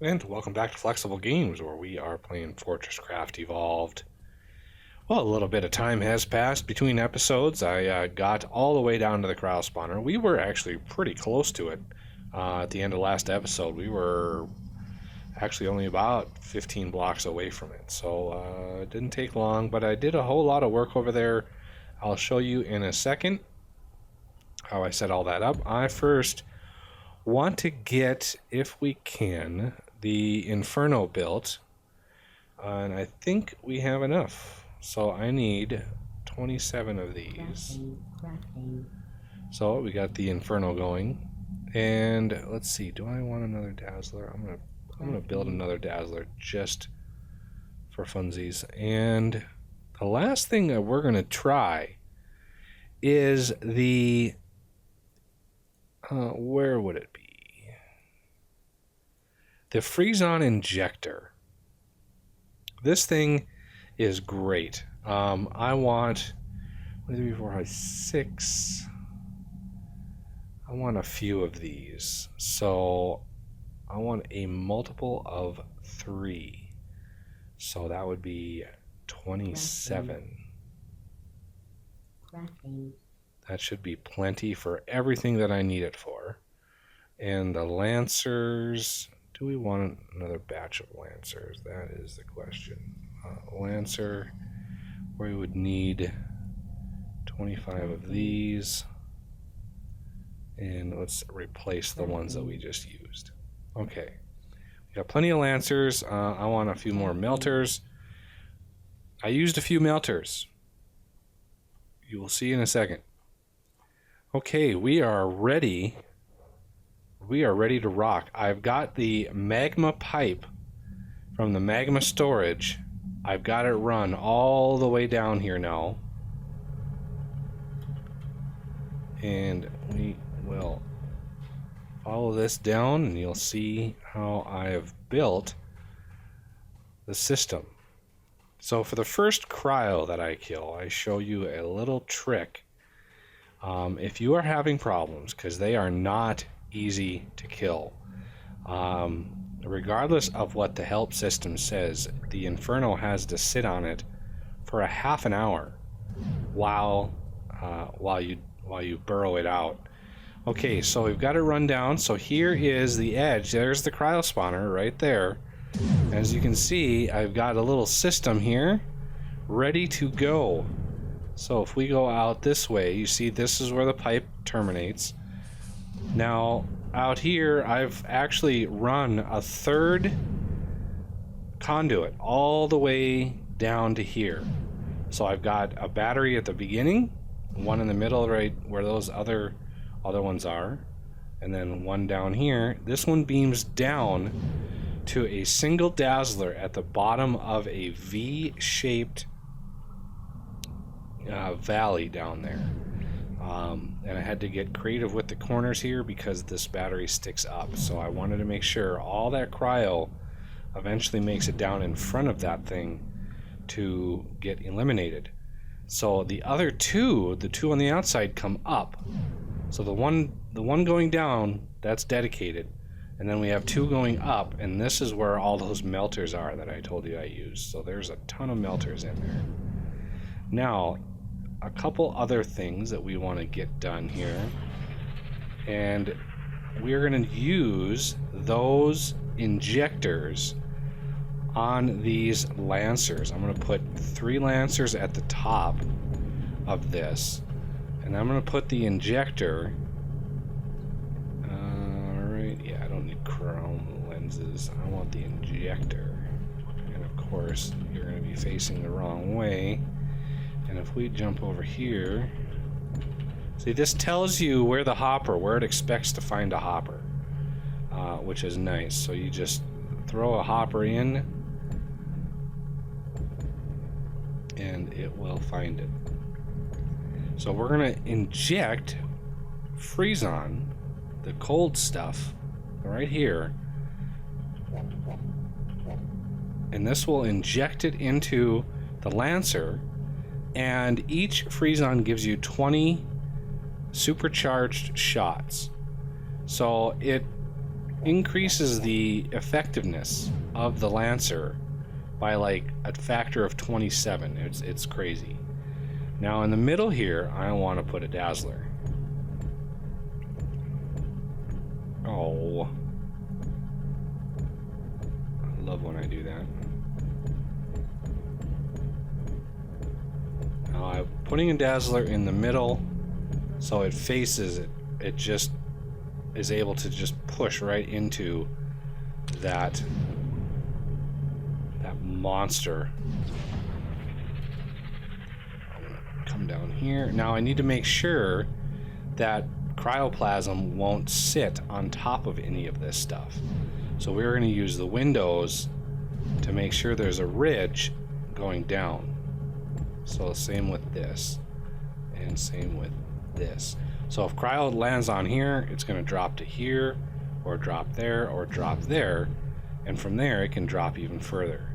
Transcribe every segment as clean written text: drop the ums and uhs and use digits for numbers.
And welcome back to Flexible Games, where we are playing FortressCraft Evolved. Well, a little bit of time has passed between episodes. I got all the way down to the cryo spawner. We were actually pretty close to it at the end of last episode. We were actually only about 15 blocks away from it, so it didn't take long, but I did a whole lot of work over there. I'll show you in a second how I set all that up. I first want to get, if we can, the Inferno built, and I think we have enough. So I need 27 of these. So we got the Inferno going, and let's see. Do I want another Dazzler? I'm gonna build another Dazzler just for funsies. And the last thing that we're gonna try is the where would it be? The Freeze-On Injector. This thing is great. I want 1, 2, 3, 4, 5, 6. I want a few of these. So I want a multiple of 3. So that would be 27. That should be plenty for everything that I need it for. And the Lancers, do we want another batch of Lancers? That is the question. Lancer, we would need 25 of these. And let's replace the ones that we just used. Okay. We got plenty of Lancers. I want a few more Melters. I used a few Melters. You will see in a second. Okay, we are ready. We are ready to rock. I've got the Magma Pipe from the Magma storage. I've got it run all the way down here now. And we will follow this down and you'll see how I have built the system. So for the first cryo that I kill, I show you a little trick. If you are having problems, because they are not easy to kill, regardless of what the help system says, the Inferno has to sit on it for a half an hour while you burrow it out. Okay, so we've got it run down. So here is the edge. There's the cryo spawner right there. As you can see, I've got a little system here ready to go. So if we go out this way, you see this is where the pipe terminates. Now out here, I've actually run a third conduit all the way down to here. So I've got a battery at the beginning, one in the middle right where those other ones are, and then one down here. This one beams down to a single Dazzler at the bottom of a V-shaped valley down there. And I had to get creative with the corners here because this battery sticks up. So I wanted to make sure all that cryo eventually makes it down in front of that thing to get eliminated. So the other two, the two on the outside, come up. So the one going down, that's dedicated. And then we have two going up, and this is where all those melters are that I told you I used. So there's a ton of melters in there. Now, a couple other things that we want to get done here. And we're going to use those injectors on these Lancers. I'm going to put 3 Lancers at the top of this. And I'm going to put the injector... yeah, I don't need chrome lenses. I want the injector. And of course, you're going to be facing the wrong way. And if we jump over here... See, this tells you where the hopper, where it expects to find a hopper. Which is nice. So you just throw a hopper in, and it will find it. So we're going to inject Freeze-On, the cold stuff, right here. And this will inject it into the Lancer, and each Freeze-On gives you 20 supercharged shots. So it increases the effectiveness of the Lancer by like a factor of 27. It's crazy. Now in the middle here, I want to put a Dazzler. Oh, I love when I do that. Now I'm putting a Dazzler in the middle so it faces it. It just is able to just push right into that monster. I'm gonna come down here. Now I need to make sure that cryoplasm won't sit on top of any of this stuff. So we're going to use the windows to make sure there's a ridge going down. So same with this, and same with this. So if cryo lands on here, it's going to drop to here, or drop there, or drop there, and from there it can drop even further.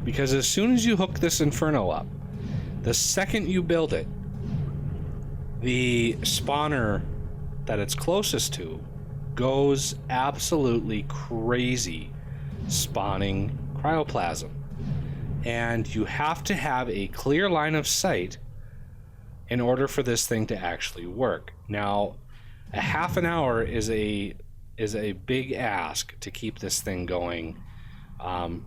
Because as soon as you hook this Inferno up, the second you build it, the spawner that it's closest to goes absolutely crazy spawning cryoplasm. And you have to have a clear line of sight in order for this thing to actually work. Now, a half an hour is a big ask to keep this thing going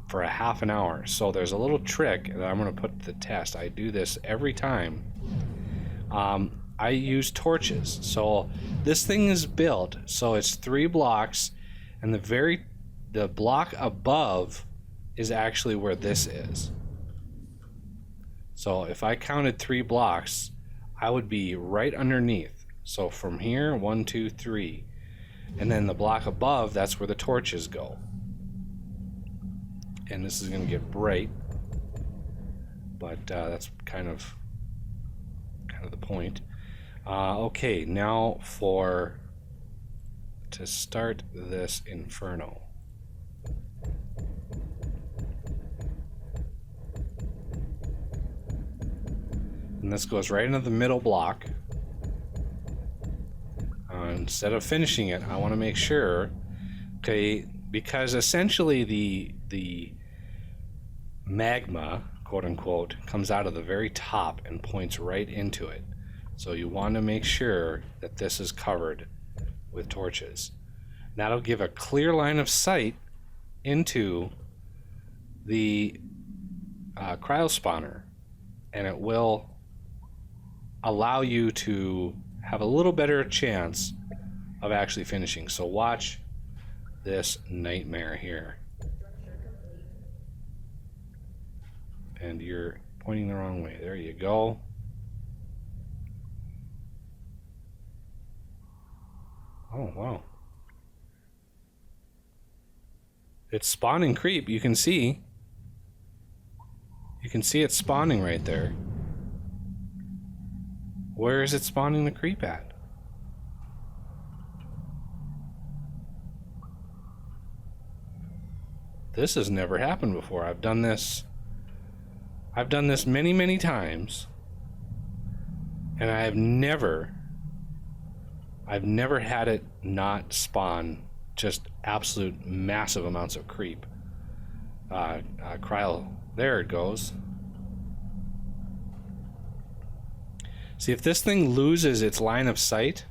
for a half an hour. So there's a little trick that I'm going to put to the test. I do this every time. I use torches. So this thing is built so it's 3 blocks, and the block above is actually where this is. So if I counted 3 blocks, I would be right underneath. So from here, 1, 2, 3, and then the block above, that's where the torches go. And this is going to get bright, but that's kind of the point. Okay, now to start this Inferno. And this goes right into the middle block. Instead of finishing it, I want to make sure, okay, because essentially the magma, quote unquote, comes out of the very top and points right into it. So you want to make sure that this is covered with torches. That'll give a clear line of sight into the cryo spawner, and it will allow you to have a little better chance of actually finishing. So watch this nightmare here. And you're pointing the wrong way. There you go. Oh, wow. It's spawning creep. You can see. You can see it spawning right there. Where is it spawning the creep at? This has never happened before. I've done this many, many times, and I've never had it not spawn just absolute massive amounts of creep. Cryo, there it goes. See, if this thing loses its line of sight,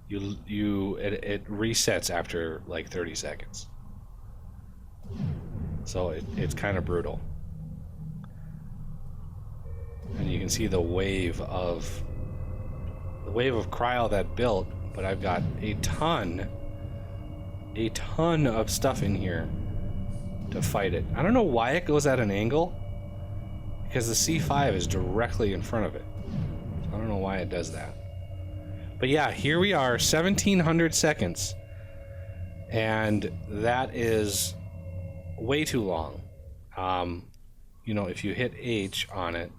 it resets after like 30 seconds. So it's kind of brutal. And you can see the wave of cryo that built, but I've got a ton of stuff in here to fight it. I don't know why it goes at an angle, because the C5 is directly in front of it. I don't know why it does that. But yeah, here we are, 1700 seconds. And that is way too long. You know, if you hit H on it,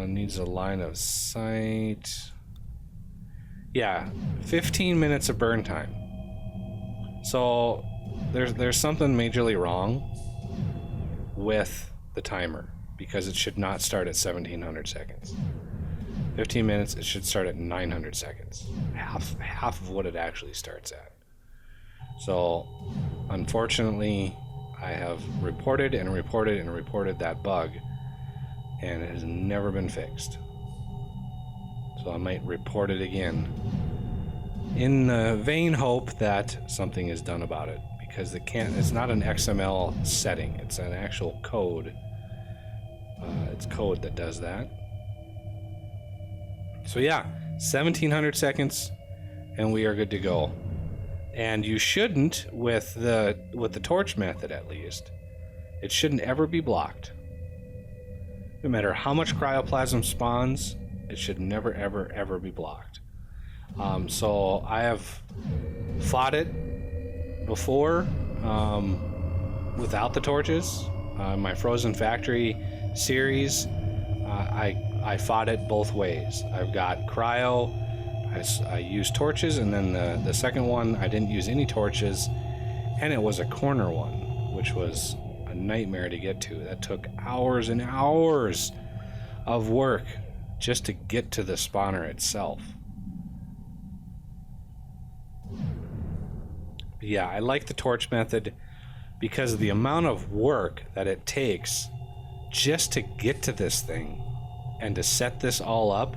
needs a line of sight. Yeah, 15 minutes of burn time. So there's something majorly wrong with the timer, because it should not start at 1700 seconds. 15 minutes, it should start at 900 seconds. Half of what it actually starts at. So, unfortunately, I have reported that bug, and it has never been fixed. So I might report it again in the vain hope that something is done about it, because it's not an XML setting, it's an actual code. It's code that does that. So yeah, 1700 seconds and we are good to go. And you shouldn't, with the torch method at least, it shouldn't ever be blocked. No matter how much cryoplasm spawns, it should never ever be blocked. So I have fought it before without the torches. My Frozen Factory series, I fought it both ways. I've got cryo, I used torches, and then the second one I didn't use any torches, and it was a corner one, which was a nightmare to get to. That took hours and hours of work just to get to the spawner itself. But yeah, I like the torch method because of the amount of work that it takes just to get to this thing and to set this all up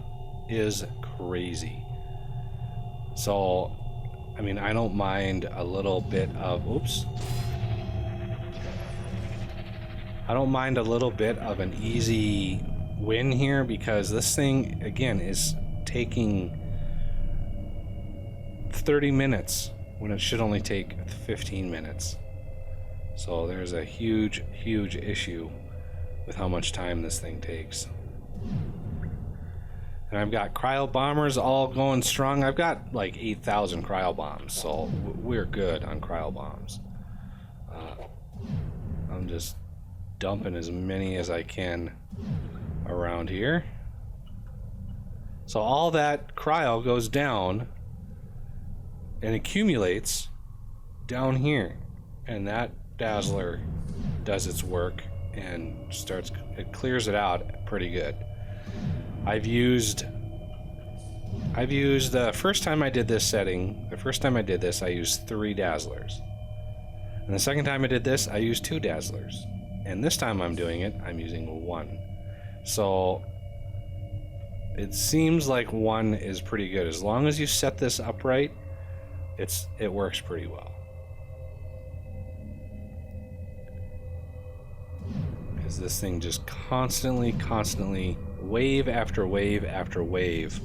is crazy. So, I mean, I don't mind a little bit of, I don't mind a little bit of an easy win here, because this thing, again, is taking 30 minutes when it should only take 15 minutes. So there's a huge issue with how much time this thing takes. And I've got cryo bombers all going strong. I've got like 8,000 cryo bombs, so we're good on cryo bombs. I'm just dumping as many as I can around here. So all that cryo goes down and accumulates down here, and that dazzler does its work and it clears it out pretty good. I've used the first time I did this, I used 3 dazzlers. And the second time I did this, I used 2 dazzlers. And this time I'm doing it, I'm using 1. So it seems like 1 is pretty good. As long as you set this up right, it works pretty well. Because this thing just constantly, wave after wave after wave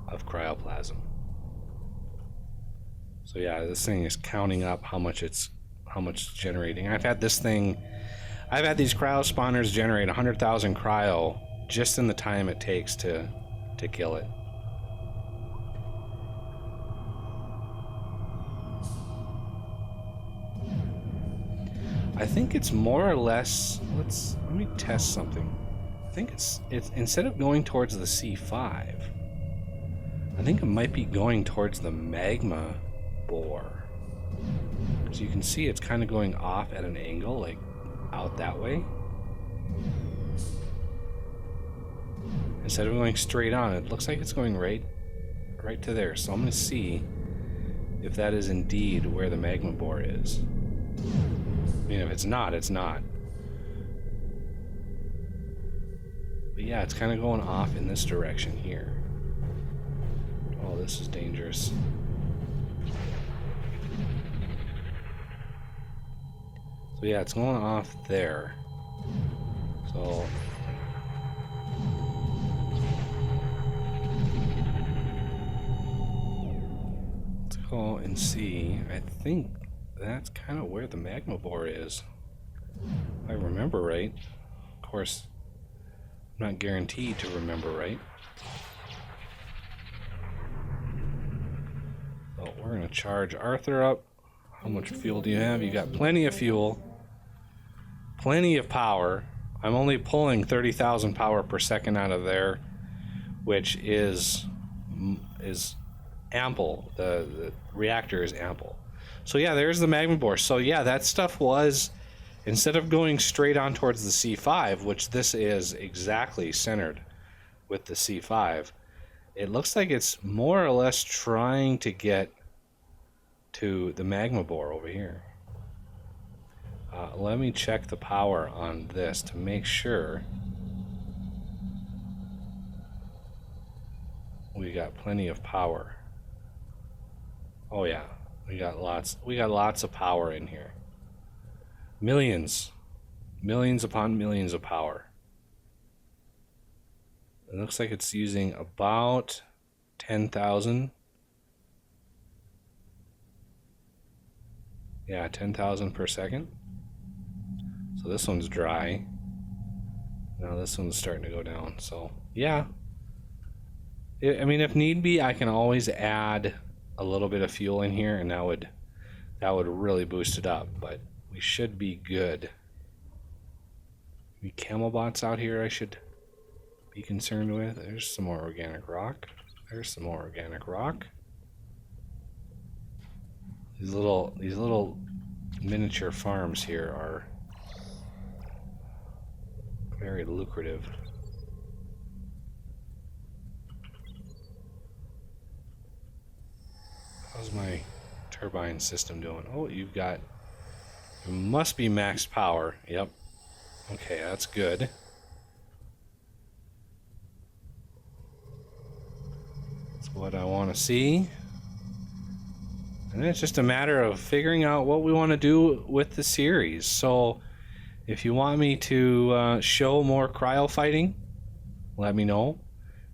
of cryoplasm. So yeah, this thing is counting up how much it's generating. I've had these cryo spawners generate 100,000 cryo just in the time it takes to kill it. I think it's more or less, let me test something. I think it's instead of going towards the C5, I think it might be going towards the Magma Bar. Because you can see it's kind of going off at an angle, like out that way. Instead of going straight on, it looks like it's going right to there. So I'm going to see if that is indeed where the Magma Bar is. I mean, if it's not, it's not. But yeah, it's kind of going off in this direction here. Oh, this is dangerous. So yeah, it's going off there. So let's go and see. I think that's kind of where the Magma Bar is, if I remember right. Of course, I'm not guaranteed to remember right. So we're going to charge Arthur up. How much fuel do you have? You got plenty of fuel, plenty of power. I'm only pulling 30,000 power per second out of there, which is ample. The reactor is ample. So yeah, there's the Magma Bar. So yeah, that stuff was instead of going straight on towards the C5, which this is exactly centered with the C5, it looks like it's more or less trying to get to the Magma Bar over here. Let me check the power on this to make sure we got plenty of power. Oh yeah, we got lots of power in here. Millions upon millions of power. It looks like it's using about 10,000. Yeah, 10,000 per second. So this one's dry. Now this one's starting to go down. So yeah, I mean, if need be, I can always add a little bit of fuel in here, and that would really boost it up. But we should be good. Any camel bots out here I should be concerned with? There's some more organic rock. There's some more organic rock. These little miniature farms here are very lucrative. How's my turbine system doing? Oh, you must be max power. Yep. Okay, that's good. That's what I want to see. And it's just a matter of figuring out what we want to do with the series. So if you want me to show more cryo fighting, let me know.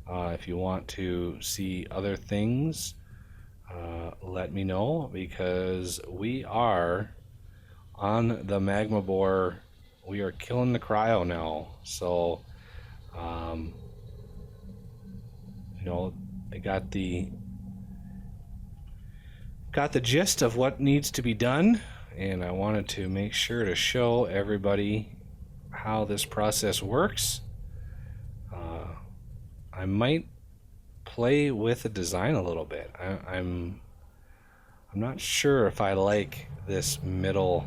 If you want to see other things, let me know, because we are on the Magma Bar. We are killing the cryo now. So, you know, I got the gist of what needs to be done, and I wanted to make sure to show everybody how this process works. I might play with the design a little bit. I'm not sure if I like this middle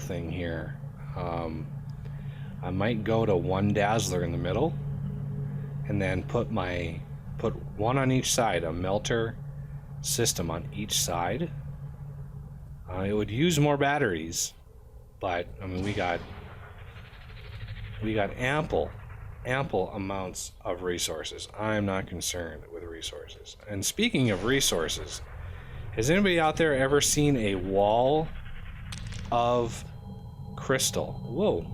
thing here. I might go to one dazzler in the middle, and then put one on each side, a melter system on each side. It would use more batteries, but I mean, we got ample amounts of resources. I'm not concerned with resources. And speaking of resources, has anybody out there ever seen a wall of crystal? Whoa.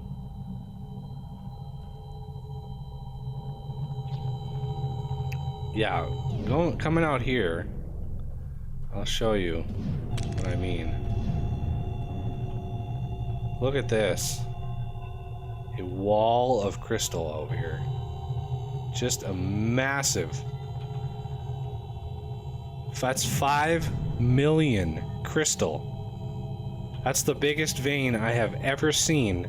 Yeah, coming out here, I'll show you what I mean. Look at this. A wall of crystal over here. Just a massive. That's 5 million crystal. That's the biggest vein I have ever seen.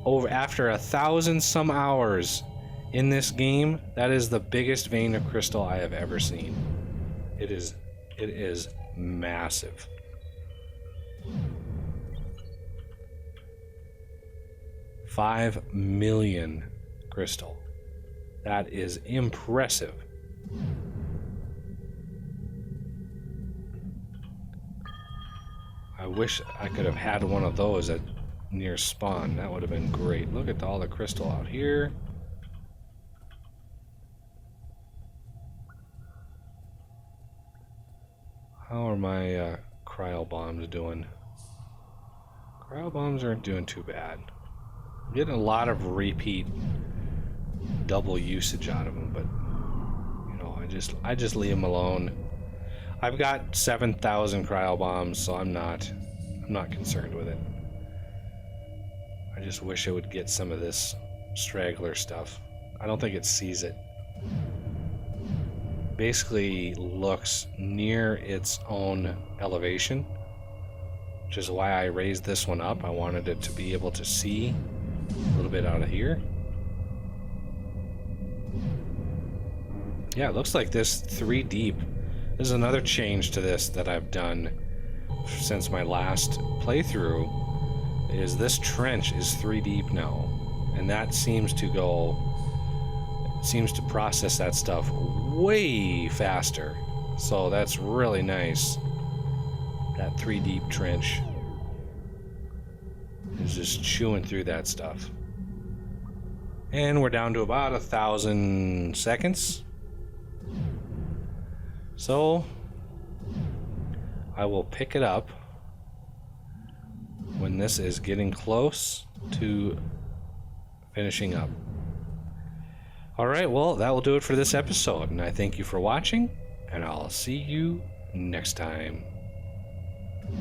After 1,000 some hours in this game, that is the biggest vein of crystal I have ever seen. It is massive. $5 million crystal. That is impressive. I wish I could have had one of those at near spawn. That would have been great. Look at all the crystal out here. How are my cryo bombs doing? Cryo bombs aren't doing too bad. I'm getting a lot of repeat double usage out of them, but you know, I just leave them alone. I've got 7,000 cryo bombs, so I'm not concerned with it. I just wish it would get some of this straggler stuff. I don't think it sees it. Basically looks near its own elevation, which is why I raised this one up. I wanted it to be able to see a little bit out of here. Yeah, it looks like this 3 deep. There's another change to this that I've done. since my last playthrough is this trench is 3 deep now, and that seems to process that stuff way faster. So that's really nice. That 3 deep trench is just chewing through that stuff. And we're down to about 1,000 seconds. So I will pick it up when this is getting close to finishing up. Alright, well, that will do it for this episode, and I thank you for watching, and I'll see you next time.